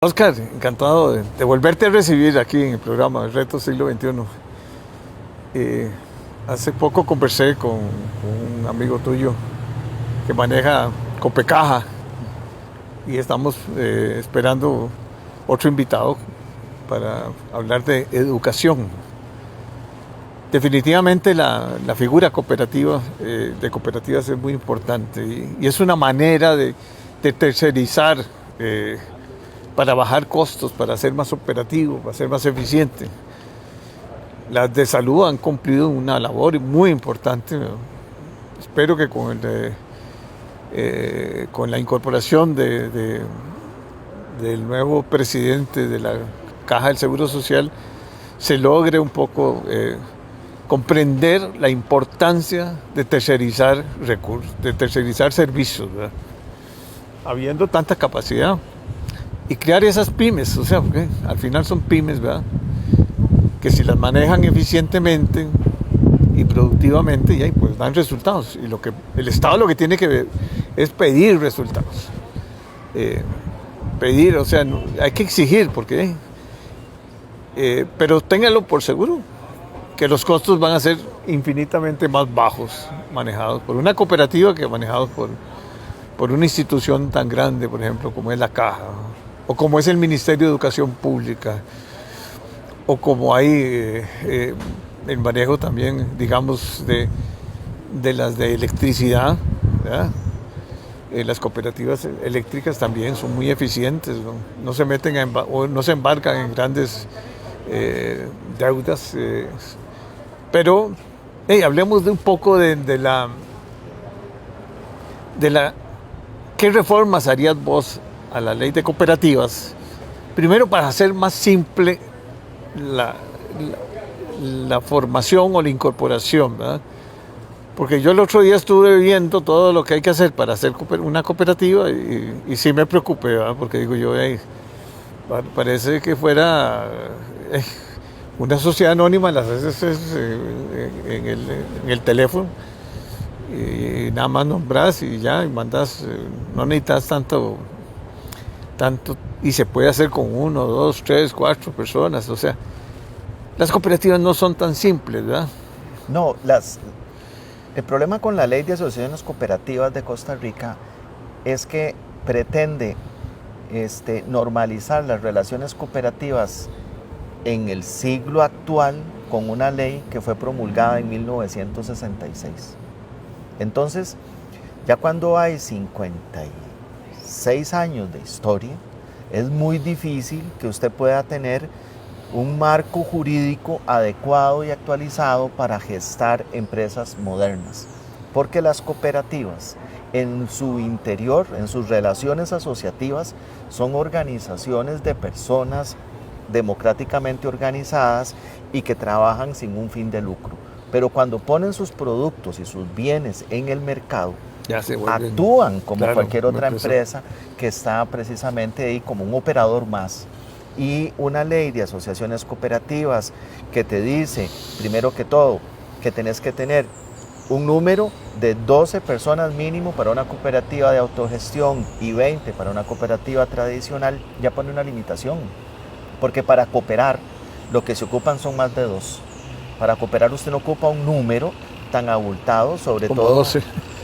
Oscar, encantado de volverte a recibir aquí en el programa Reto Siglo XXI. Eh, Hace poco conversé con un amigo tuyo que maneja Copecaja y estamos esperando otro invitado para hablar de educación. Definitivamente la figura cooperativa de cooperativas es muy importante y es una manera de tercerizar para bajar costos, para ser más operativo, para ser más eficiente. Las de salud han cumplido una labor muy importante. Espero que con la incorporación del nuevo presidente de la Caja del Seguro Social se logre un poco comprender la importancia de tercerizar recursos, de tercerizar servicios, ¿verdad? Habiendo tanta capacidad y crear esas pymes, o sea, porque al final son pymes, ¿verdad? Que si las manejan eficientemente y productivamente, ya, pues dan resultados. Y el Estado lo que tiene que ver es pedir resultados. Pedir, o sea, hay que exigir, porque pero ténganlo por seguro que los costos van a ser infinitamente más bajos manejados por una cooperativa que manejados por una institución tan grande, por ejemplo, como es la Caja, o como es el Ministerio de Educación Pública, o como hay el manejo también, digamos, de las de electricidad, ¿verdad? Las cooperativas eléctricas también son muy eficientes, ¿no? No se meten o no se embarcan en grandes deudas, pero hablemos de un poco de la ¿qué reformas harías vos a la ley de cooperativas? Primero, para hacer más simple la formación o la incorporación, ¿verdad? Porque yo el otro día estuve viendo todo lo que hay que hacer para hacer una cooperativa y sí me preocupé, ¿verdad? Porque digo yo, parece que fuera una sociedad anónima, las haces en el teléfono y nada más nombras y ya, y mandas, no necesitas tanto, y se puede hacer con 1, 2, 3, 4 personas, o sea, las cooperativas no son tan simples, ¿verdad? No, el problema con la ley de asociaciones cooperativas de Costa Rica es que pretende normalizar las relaciones cooperativas en el siglo actual con una ley que fue promulgada en 1966. Entonces, ya cuando hay 56 años de historia, es muy difícil que usted pueda tener un marco jurídico adecuado y actualizado para gestar empresas modernas. Porque las cooperativas en su interior, en sus relaciones asociativas, son organizaciones de personas democráticamente organizadas y que trabajan sin un fin de lucro. Pero cuando ponen sus productos y sus bienes en el mercado, actúan como cualquier otra empresa que está precisamente ahí como un operador más. Y una ley de asociaciones cooperativas que te dice, primero que todo, que tenés que tener un número de 12 personas mínimo para una cooperativa de autogestión y 20 para una cooperativa tradicional, ya pone una limitación. Porque para cooperar, lo que se ocupan son más de 2. Para cooperar usted no ocupa un número tan abultado, sobre como todo... 12.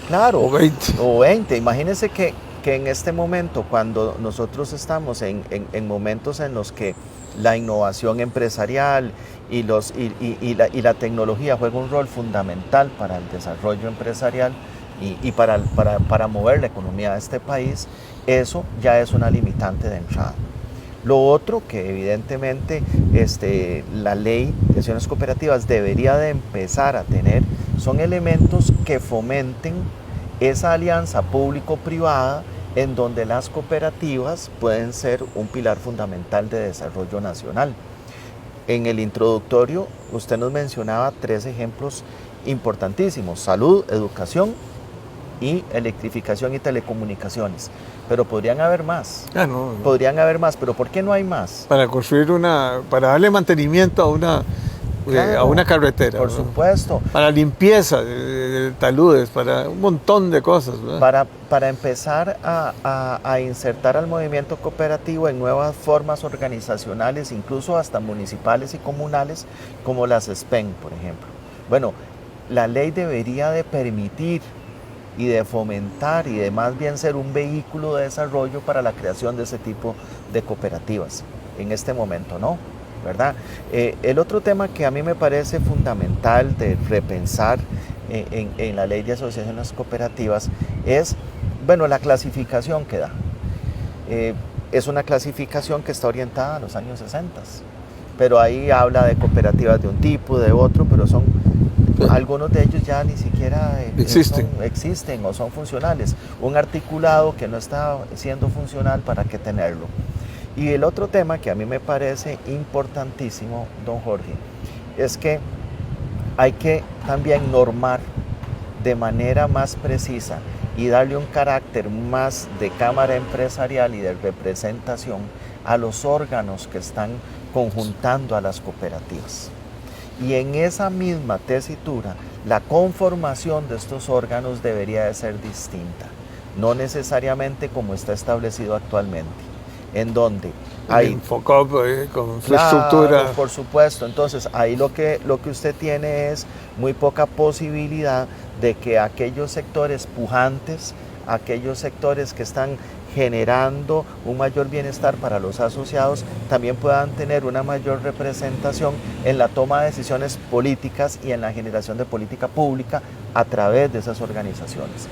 Claro, O 20. O 20. Imagínense que en este momento, cuando nosotros estamos en momentos en los que la innovación empresarial y la tecnología juega un rol fundamental para el desarrollo empresarial y para mover la economía de este país, eso ya es una limitante de entrada. Lo otro que evidentemente la ley de acciones cooperativas debería de empezar a tener son elementos que fomenten esa alianza público-privada en donde las cooperativas pueden ser un pilar fundamental de desarrollo nacional. En el introductorio usted nos mencionaba 3 ejemplos importantísimos: salud, educación y electrificación y telecomunicaciones. Pero podrían haber más. Podrían haber más, pero ¿por qué no hay más? Para construir para darle mantenimiento a a una carretera. Por ¿no? supuesto. Para limpieza de taludes, para un montón de cosas. Para empezar a insertar al movimiento cooperativo en nuevas formas organizacionales, incluso hasta municipales y comunales, como las SPEN, por ejemplo. Bueno, la ley debería de permitir y de fomentar y de más bien ser un vehículo de desarrollo para la creación de ese tipo de cooperativas. En este momento no, ¿verdad? El otro tema que a mí me parece fundamental de repensar en la ley de asociaciones cooperativas es, bueno, la clasificación que da. Es una clasificación que está orientada a los años 60, pero ahí habla de cooperativas de un tipo, de otro, pero algunos de ellos ya ni siquiera existen o son funcionales. Un articulado que no está siendo funcional, ¿para qué tenerlo? Y el otro tema que a mí me parece importantísimo, don Jorge, es que hay que también normar de manera más precisa y darle un carácter más de cámara empresarial y de representación a los órganos que están conjuntando a las cooperativas. Y en esa misma tesitura, la conformación de estos órganos debería de ser distinta, no necesariamente como está establecido actualmente, en donde hay Infocop con su estructura. Por supuesto, entonces ahí lo que usted tiene es muy poca posibilidad de que aquellos sectores pujantes, aquellos sectores que están generando un mayor bienestar para los asociados, también puedan tener una mayor representación en la toma de decisiones políticas y en la generación de política pública a través de esas organizaciones.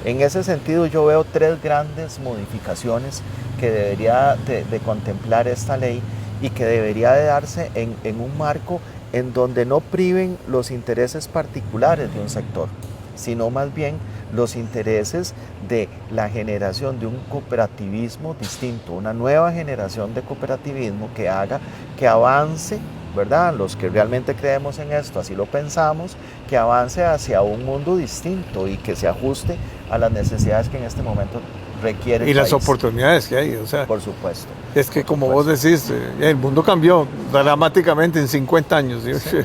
En ese sentido, yo veo tres grandes modificaciones que debería de contemplar esta ley y que debería de darse en un marco en donde no priven los intereses particulares de un sector, sino más bien los intereses de la generación de un cooperativismo distinto, una nueva generación de cooperativismo que haga que avance, ¿verdad? Los que realmente creemos en esto, así lo pensamos, que avance hacia un mundo distinto y que se ajuste a las necesidades que en este momento requiere el país. Las oportunidades que hay, o sea. Por supuesto. Es que como vos decís, el mundo cambió dramáticamente en 50 años. Sí.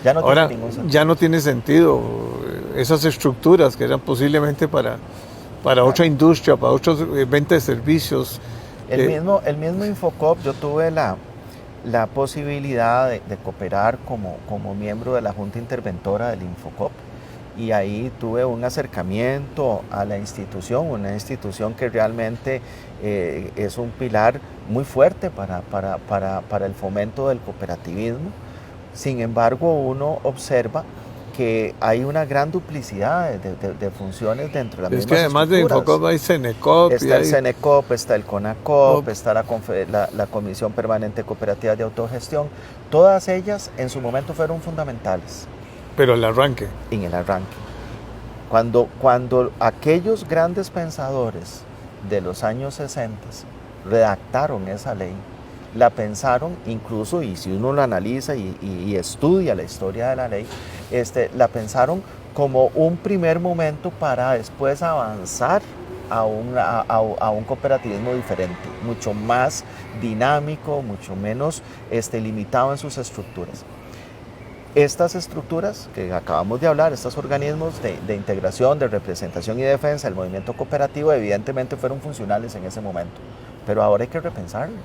Ya no ahora tiene ningún sentido. Ya no tiene sentido esas estructuras que eran posiblemente para otra industria, para otros venta de servicios. El mismo Infocop, yo tuve la posibilidad de cooperar como miembro de la Junta Interventora del Infocop, y ahí tuve un acercamiento a la institución, una institución que realmente es un pilar muy fuerte para el fomento del cooperativismo. Sin embargo, uno observa que hay una gran duplicidad de funciones dentro de la misma. Es que además de Infocop hay Cenecop. Está el Cenecop, está el CONACOP, está la Comisión Permanente Cooperativa de Autogestión. Todas ellas en su momento fueron fundamentales. Pero el arranque. En el arranque. Cuando aquellos grandes pensadores de los años 60 redactaron esa ley, la pensaron incluso, y si uno lo analiza y estudia la historia de la ley, la pensaron como un primer momento para después avanzar a un cooperativismo diferente, mucho más dinámico, mucho menos limitado en sus estructuras. Estas estructuras que acabamos de hablar, estos organismos de integración, de representación y defensa del movimiento cooperativo, evidentemente fueron funcionales en ese momento, pero ahora hay que repensarlos.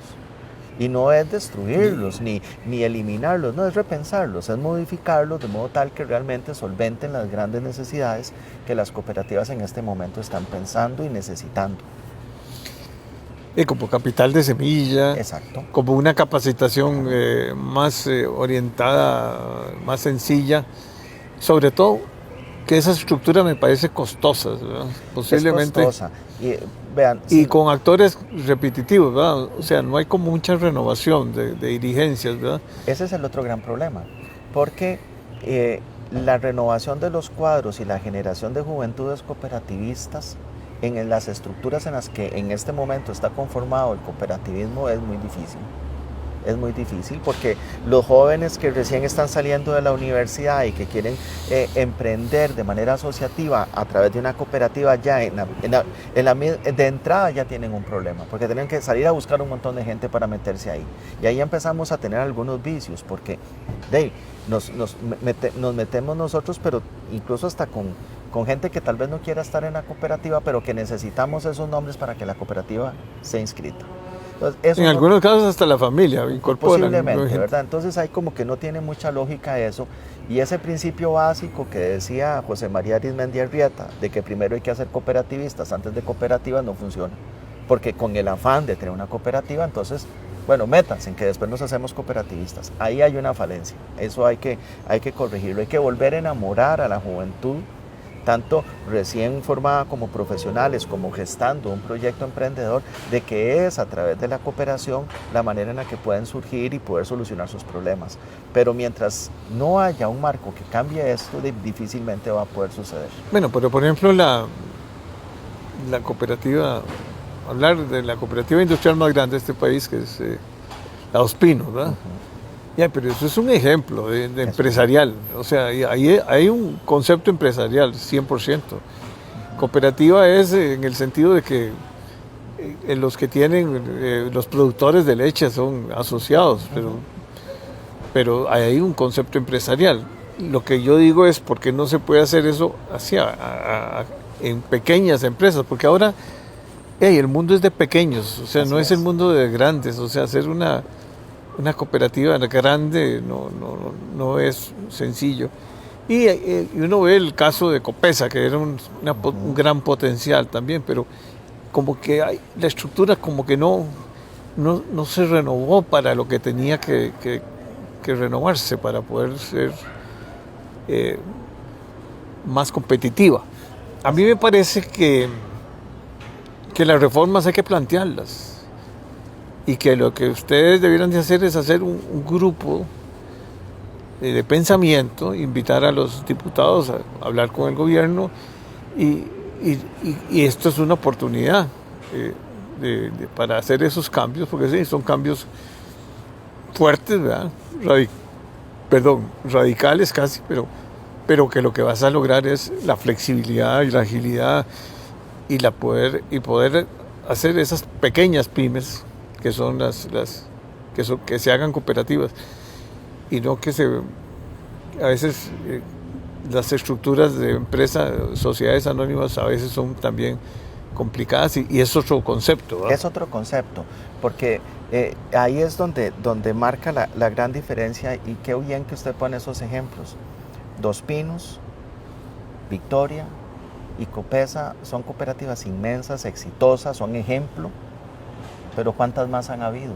Y no es destruirlos ni eliminarlos, no, es repensarlos, es modificarlos de modo tal que realmente solventen las grandes necesidades que las cooperativas en este momento están pensando y necesitando. Y como capital de semilla. Exacto. Como una capacitación más orientada, más sencilla. Sobre todo que esa estructura me parece costosa, ¿verdad? Posiblemente. Es costosa. Vean, y sí, con actores repetitivos, ¿verdad? O sea, no hay como mucha renovación de dirigencias, ¿verdad? Ese es el otro gran problema, porque la renovación de los cuadros y la generación de juventudes cooperativistas en las estructuras en las que en este momento está conformado el cooperativismo es muy difícil. es muy difícil porque los jóvenes que recién están saliendo de la universidad y que quieren emprender de manera asociativa a través de una cooperativa ya de entrada ya tienen un problema porque tienen que salir a buscar un montón de gente para meterse ahí. Y ahí empezamos a tener algunos vicios porque nos metemos nosotros, pero incluso hasta con gente que tal vez no quiera estar en la cooperativa, pero que necesitamos esos nombres para que la cooperativa sea inscrita. Entonces, eso en algunos casos hasta la familia incorpora. Posiblemente, ¿verdad? Entonces hay como que no tiene mucha lógica eso. Y ese principio básico que decía José María Arizmendi Arrieta, de que primero hay que hacer cooperativistas antes de cooperativas, no funciona. Porque con el afán de tener una cooperativa, entonces, bueno, métanse en que después nos hacemos cooperativistas. Ahí hay una falencia. Eso hay que corregirlo. Hay que volver a enamorar a la juventud, tanto recién formada como profesionales, como gestando un proyecto emprendedor, de que es a través de la cooperación la manera en la que pueden surgir y poder solucionar sus problemas. Pero mientras no haya un marco que cambie esto, difícilmente va a poder suceder. Bueno, pero por ejemplo la cooperativa, hablar de la cooperativa industrial más grande de este país, que es la Ospino, ¿verdad? Ya, pero eso es un ejemplo de empresarial, o sea, ahí hay un concepto empresarial 100%. Cooperativa es en el sentido de que los que tienen, los productores de leche son asociados, pero hay un concepto empresarial. Lo que yo digo es por qué no se puede hacer eso en pequeñas empresas, porque ahora el mundo es de pequeños, o sea, Así no es el mundo de grandes, o sea, hacer una cooperativa grande no es sencillo. Y uno ve el caso de Copesa, que era un gran potencial también, pero como que la estructura como que no se renovó para lo que tenía que renovarse para poder ser más competitiva. A mí me parece que las reformas hay que plantearlas. Y que lo que ustedes debieran de hacer es hacer un grupo de pensamiento, invitar a los diputados a hablar con el gobierno y esto es una oportunidad para hacer esos cambios, porque sí, son cambios fuertes, ¿verdad? Radicales casi, pero que lo que vas a lograr es la flexibilidad y la agilidad y poder hacer esas pequeñas pymes que son que se hagan cooperativas y no que a veces las estructuras de empresas, sociedades anónimas a veces son también complicadas y es otro concepto, ¿verdad? Es otro concepto, porque ahí es donde marca la gran diferencia y qué bien que usted pone esos ejemplos. Dos Pinos, Victoria y Copesa son cooperativas inmensas, exitosas, son ejemplo. Pero ¿cuántas más han habido?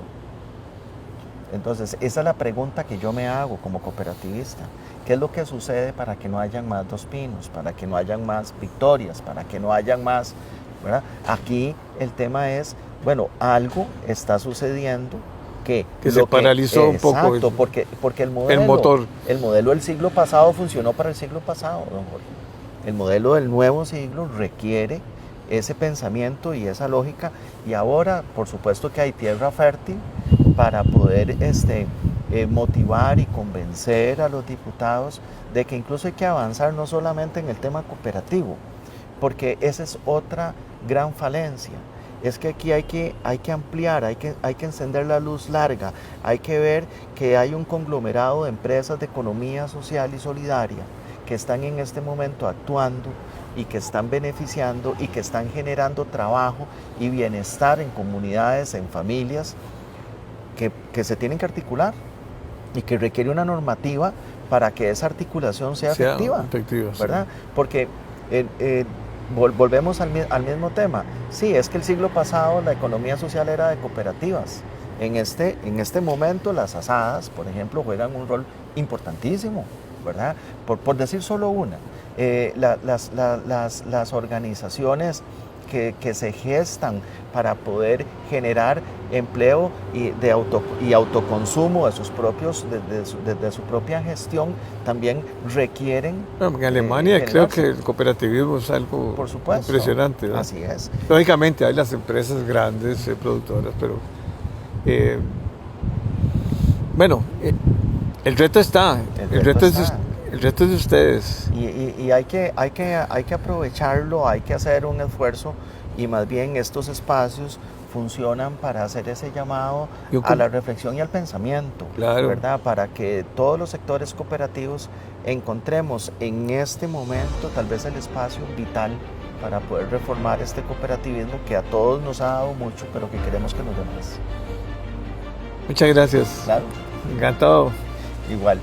Entonces, esa es la pregunta que yo me hago como cooperativista. ¿Qué es lo que sucede para que no hayan más Dos Pinos, para que no hayan más Victorias, para que no hayan más, ¿verdad? Aquí el tema es, bueno, algo está sucediendo que se paralizó un poco. Exacto, porque el modelo del siglo pasado funcionó para el siglo pasado, don Jorge. El modelo del nuevo siglo requiere ese pensamiento y esa lógica, y ahora por supuesto que hay tierra fértil para poder motivar y convencer a los diputados de que incluso hay que avanzar no solamente en el tema cooperativo, porque esa es otra gran falencia. Es que aquí hay que ampliar, hay que encender la luz larga, hay que ver que hay un conglomerado de empresas de economía social y solidaria que están en este momento actuando y que están beneficiando y que están generando trabajo y bienestar en comunidades, en familias, que se tienen que articular y que requiere una normativa para que esa articulación sea efectiva, ¿verdad? Sí. Porque volvemos al mismo tema. Sí, es que el siglo pasado la economía social era de cooperativas. En este momento las asadas, por ejemplo, juegan un rol importantísimo, ¿verdad? Por decir solo una. Las organizaciones que se gestan para poder generar empleo y autoconsumo de sus propios, de su propia gestión, también requieren... En Alemania creo que el cooperativismo es algo impresionante, ¿no? Así es. Lógicamente hay las empresas grandes, productoras, pero Bueno, el reto está, El reto está. el reto es de ustedes. Y hay que aprovecharlo, hay que hacer un esfuerzo y más bien estos espacios funcionan para hacer ese llamado a la reflexión y al pensamiento, Claro. ¿verdad? Para que todos los sectores cooperativos encontremos en este momento tal vez el espacio vital para poder reformar este cooperativismo que a todos nos ha dado mucho, pero que queremos que nos dé más. Muchas gracias. Claro, Encantado. igual.